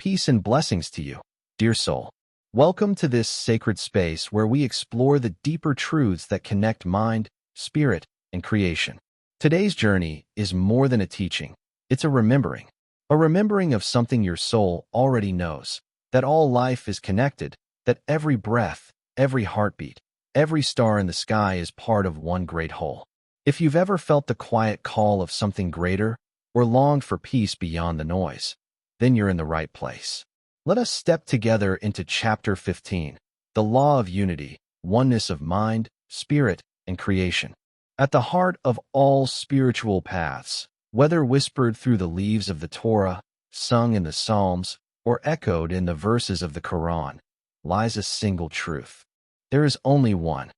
Peace and blessings to you, dear soul. Welcome to this sacred space where we explore the deeper truths that connect mind, spirit, and creation. Today's journey is more than a teaching. It's a remembering. A remembering of something your soul already knows, that all life is connected, that every breath, every heartbeat, every star in the sky is part of one great whole. If you've ever felt the quiet call of something greater or longed for peace beyond the noise, then you're in the right place. Let us step together into Chapter 15, the law of unity, oneness of mind, spirit, and creation. At the heart of all spiritual paths, whether whispered through the leaves of the Torah, sung in the Psalms, or echoed in the verses of the Quran, lies a single truth. There is only one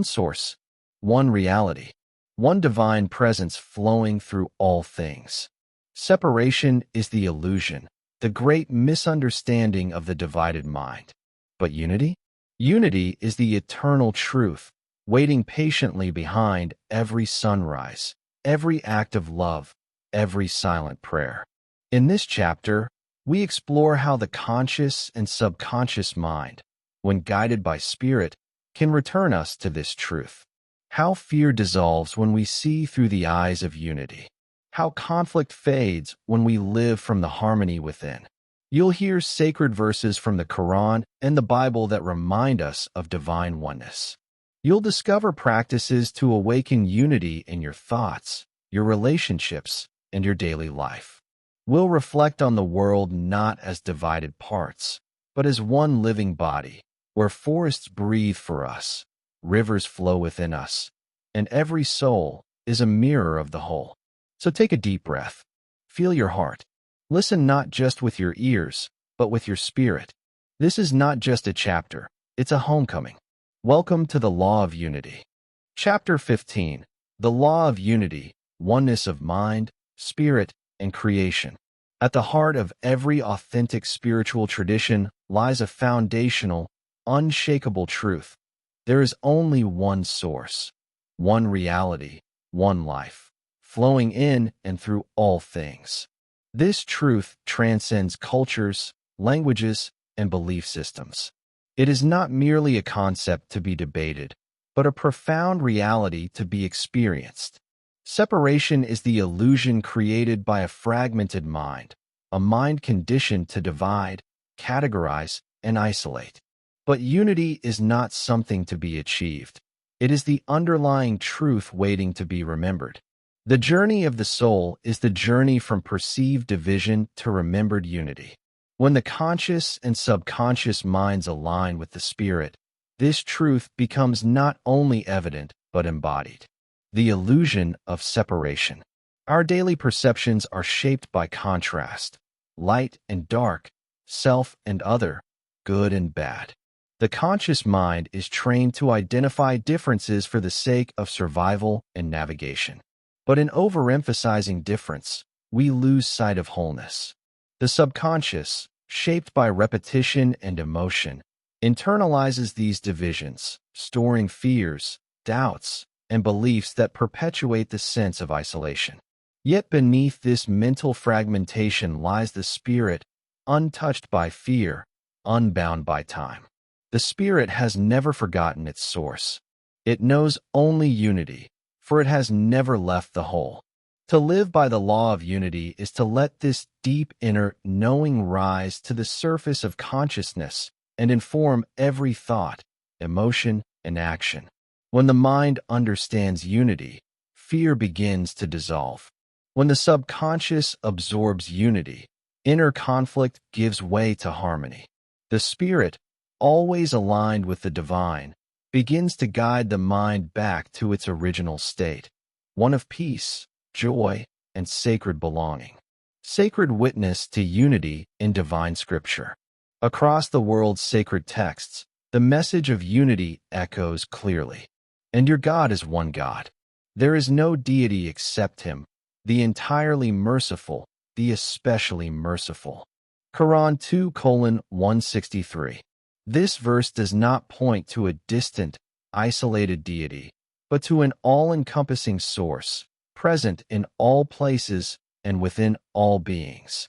source, one reality, one divine presence flowing through all things. Separation is the illusion, the great misunderstanding of the divided mind. But unity? Unity is the eternal truth, waiting patiently behind every sunrise, every act of love, every silent prayer. In this chapter, we explore how the conscious and subconscious mind, when guided by spirit, can return us to this truth. How fear dissolves when we see through the eyes of unity. How conflict fades when we live from the harmony within. You'll hear sacred verses from the Quran and the Bible that remind us of divine oneness. You'll discover practices to awaken unity in your thoughts, your relationships, and your daily life. We'll reflect on the world not as divided parts, but as one living body, where forests breathe for us, rivers flow within us, and every soul is a mirror of the whole. So take a deep breath. Feel your heart. Listen not just with your ears, but with your spirit. This is not just a chapter, it's a homecoming. Welcome to the Law of Unity. Chapter 15, the Law of Unity, Oneness of Mind, Spirit, and Creation. At the heart of every authentic spiritual tradition lies a foundational, unshakable truth. There is only one source, one reality, one life, flowing in and through all things. This truth transcends cultures, languages, and belief systems. It is not merely a concept to be debated, but a profound reality to be experienced. Separation is the illusion created by a fragmented mind, a mind conditioned to divide, categorize, and isolate. But unity is not something to be achieved. It is the underlying truth waiting to be remembered. The journey of the soul is the journey from perceived division to remembered unity. When the conscious and subconscious minds align with the spirit, this truth becomes not only evident but embodied. The illusion of separation. Our daily perceptions are shaped by contrast, light and dark, self and other, good and bad. The conscious mind is trained to identify differences for the sake of survival and navigation. But in overemphasizing difference, we lose sight of wholeness. The subconscious, shaped by repetition and emotion, internalizes these divisions, storing fears, doubts, and beliefs that perpetuate the sense of isolation. Yet beneath this mental fragmentation lies the spirit, untouched by fear, unbound by time. The spirit has never forgotten its source. It knows only unity, for it has never left the whole. To live by the law of unity is to let this deep inner knowing rise to the surface of consciousness and inform every thought, emotion, and action. When the mind understands unity, fear begins to dissolve. When the subconscious absorbs unity, inner conflict gives way to harmony. The spirit, always aligned with the divine, begins to guide the mind back to its original state, one of peace, joy, and sacred belonging. Sacred witness to unity in divine scripture. Across the world's sacred texts, the message of unity echoes clearly. And your God is one God. There is no deity except Him, the entirely merciful, the especially merciful. Quran 2:163. This verse does not point to a distant, isolated deity, but to an all-encompassing source, present in all places and within all beings.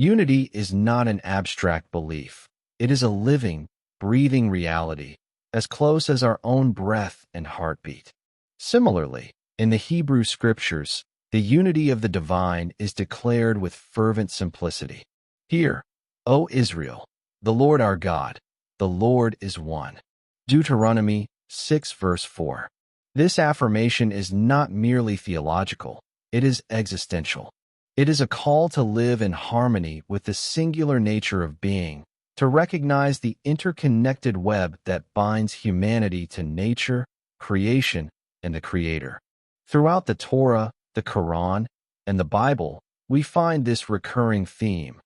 Unity is not an abstract belief. It is a living, breathing reality, as close as our own breath and heartbeat. Similarly, in the Hebrew Scriptures, the unity of the divine is declared with fervent simplicity. Hear, O Israel, the Lord our God, the Lord is one. Deuteronomy 6 verse 4. This affirmation is not merely theological, it is existential. It is a call to live in harmony with the singular nature of being, to recognize the interconnected web that binds humanity to nature, creation, and the Creator. Throughout the Torah, the Quran, and the Bible, we find this recurring theme,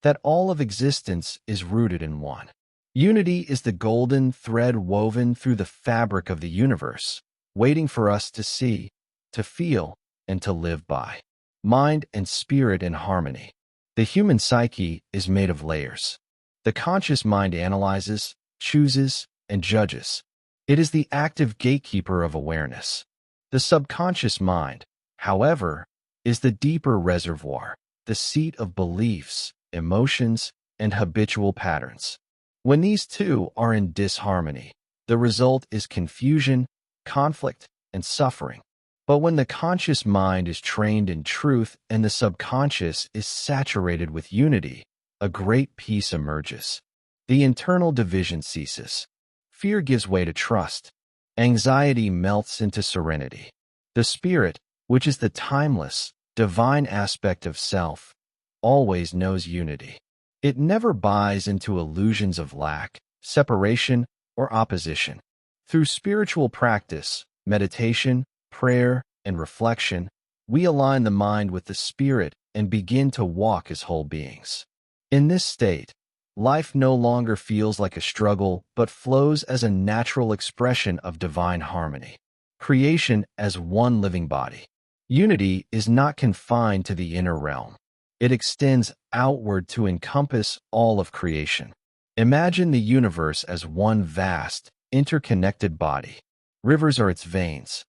that all of existence is rooted in one. Unity is the golden thread woven through the fabric of the universe, waiting for us to see, to feel, and to live by. Mind and spirit in harmony. The human psyche is made of layers. The conscious mind analyzes, chooses, and judges. It is the active gatekeeper of awareness. The subconscious mind, however, is the deeper reservoir, the seat of beliefs, emotions, and habitual patterns. When these two are in disharmony, the result is confusion, conflict, and suffering. But when the conscious mind is trained in truth and the subconscious is saturated with unity, a great peace emerges. The internal division ceases. Fear gives way to trust. Anxiety melts into serenity. The spirit, which is the timeless, divine aspect of self, always knows unity. It never buys into illusions of lack, separation, or opposition. Through spiritual practice, meditation, prayer, and reflection, we align the mind with the spirit and begin to walk as whole beings. In this state, life no longer feels like a struggle but flows as a natural expression of divine harmony. Creation as one living body. Unity is not confined to the inner realm. It extends outward to encompass all of creation. Imagine the universe as one vast, interconnected body. Rivers are its veins,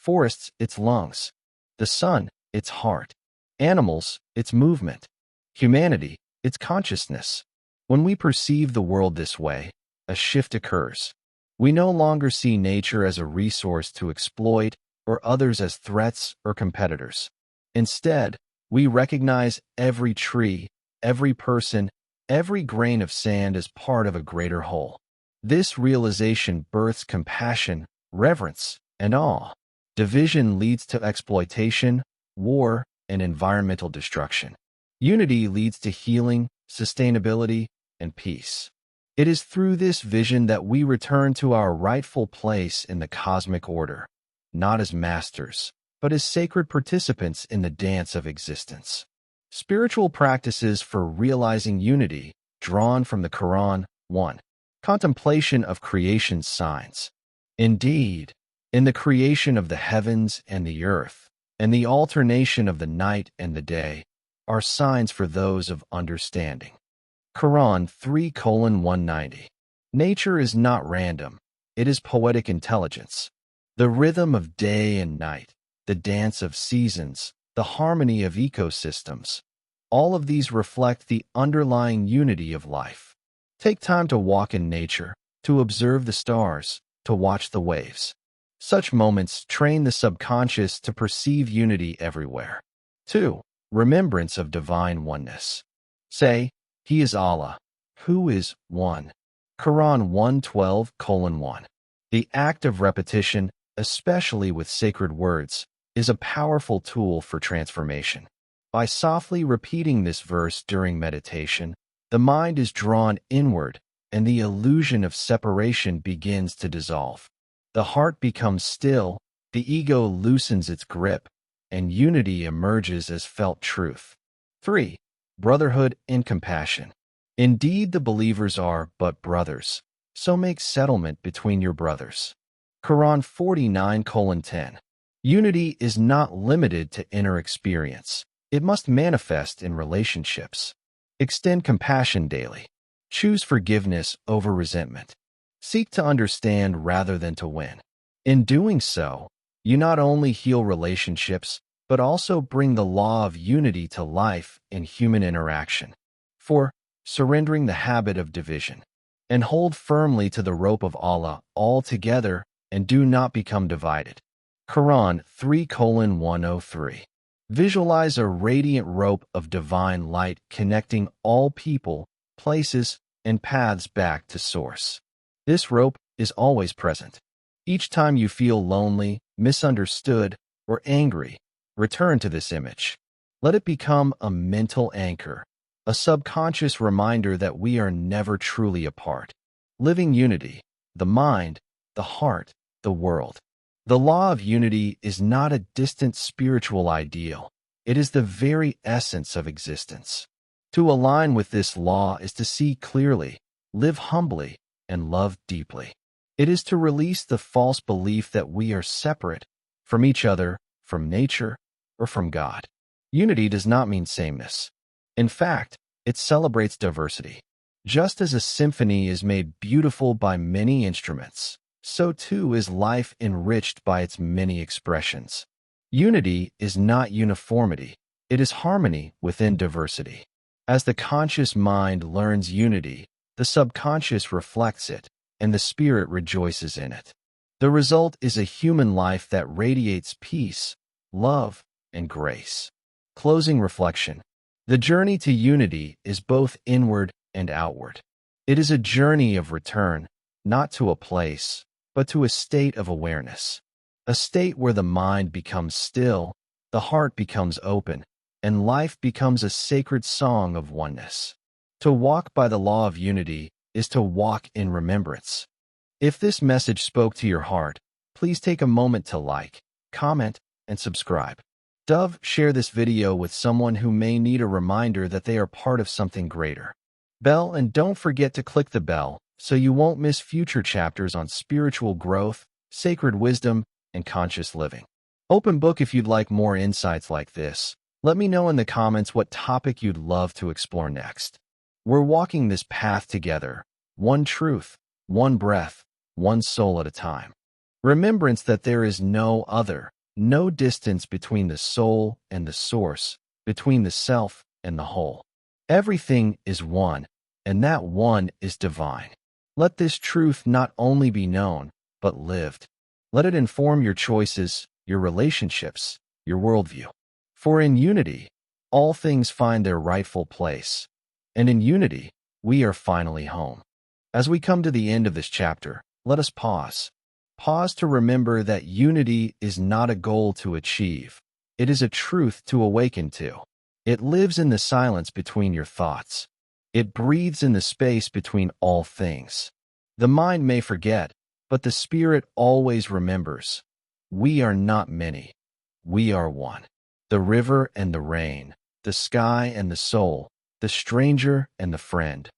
forests its lungs, the sun its heart, animals its movement, humanity its consciousness. When we perceive the world this way, a shift occurs. We no longer see nature as a resource to exploit or others as threats or competitors. Instead, we recognize every tree, every person, every grain of sand as part of a greater whole. This realization births compassion, reverence, and awe. Division leads to exploitation, war, and environmental destruction. Unity leads to healing, sustainability, and peace. It is through this vision that we return to our rightful place in the cosmic order, not as masters, but as sacred participants in the dance of existence. Spiritual practices for realizing unity, drawn from the Quran. 1. Contemplation of creation's signs. Indeed, in the creation of the heavens and the earth, and the alternation of the night and the day, are signs for those of understanding. Quran 3:190. Nature is not random, it is poetic intelligence. The rhythm of day and night, the dance of seasons, the harmony of ecosystems, all of these reflect the underlying unity of life. Take time to walk in nature, to observe the stars, to watch the waves. Such moments train the subconscious to perceive unity everywhere. 2. Remembrance of divine oneness. Say, He is Allah, who is one. Quran 1:12:1. The act of repetition, especially with sacred words, is a powerful tool for transformation. By softly repeating this verse during meditation, the mind is drawn inward and the illusion of separation begins to dissolve. The heart becomes still, the ego loosens its grip, and unity emerges as felt truth. 3. Brotherhood and compassion. Indeed, the believers are but brothers, so make settlement between your brothers. Quran 49:10. Unity is not limited to inner experience. It must manifest in relationships. Extend compassion daily. Choose forgiveness over resentment. Seek to understand rather than to win. In doing so, you not only heal relationships, but also bring the law of unity to life in human interaction. 4. Surrendering the habit of division. And hold firmly to the rope of Allah all together and do not become divided. Quran 3:103. Visualize a radiant rope of divine light connecting all people, places, and paths back to Source. This rope is always present. Each time you feel lonely, misunderstood, or angry, return to this image. Let it become a mental anchor, a subconscious reminder that we are never truly apart. Living unity, the mind, the heart, the world. The law of unity is not a distant spiritual ideal. It is the very essence of existence. To align with this law is to see clearly, live humbly, and love deeply. It is to release the false belief that we are separate from each other, from nature, or from God. Unity does not mean sameness. In fact, it celebrates diversity. Just as a symphony is made beautiful by many instruments, so too is life enriched by its many expressions. Unity is not uniformity. It is harmony within diversity. As the conscious mind learns unity, the subconscious reflects it, and the spirit rejoices in it. The result is a human life that radiates peace, love, and grace. Closing reflection. The journey to unity is both inward and outward. It is a journey of return, not to a place, but to a state of awareness. A state where the mind becomes still, the heart becomes open, and life becomes a sacred song of oneness. To walk by the law of unity is to walk in remembrance. If this message spoke to your heart, please take a moment to like, comment, and subscribe. Share this video with someone who may need a reminder that they are part of something greater. And don't forget to click the bell so you won't miss future chapters on spiritual growth, sacred wisdom, and conscious living. Open book if you'd like more insights like this. Let me know in the comments what topic you'd love to explore next. We're walking this path together, one truth, one breath, one soul at a time. Remembrance that there is no other, no distance between the soul and the source, between the self and the whole. Everything is one, and that one is divine. Let this truth not only be known, but lived. Let it inform your choices, your relationships, your worldview. For in unity, all things find their rightful place. And in unity, we are finally home. As we come to the end of this chapter, let us pause. Pause to remember that unity is not a goal to achieve. It is a truth to awaken to. It lives in the silence between your thoughts. It breathes in the space between all things. The mind may forget, but the spirit always remembers. We are not many. We are one. The river and the rain, the sky and the soul, the stranger and the friend,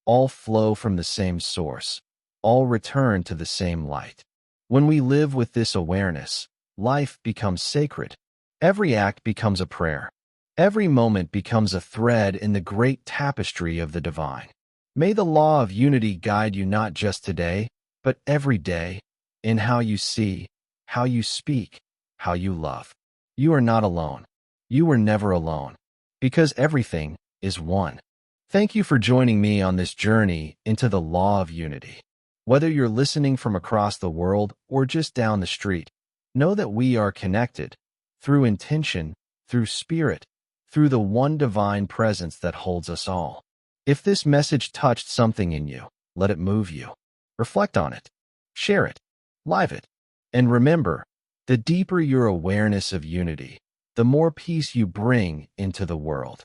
all flow from the same source. All return to the same light. When we live with this awareness, life becomes sacred. Every act becomes a prayer. Every moment becomes a thread in the great tapestry of the divine. May the law of unity guide you not just today, but every day, in how you see, how you speak, how you love. You are not alone. You were never alone, because everything is one. Thank you for joining me on this journey into the law of unity. Whether you're listening from across the world or just down the street, know that we are connected through intention, through spirit, through the one divine presence that holds us all. If this message touched something in you, let it move you. Reflect on it. Share it. Live it. And remember, the deeper your awareness of unity, the more peace you bring into the world.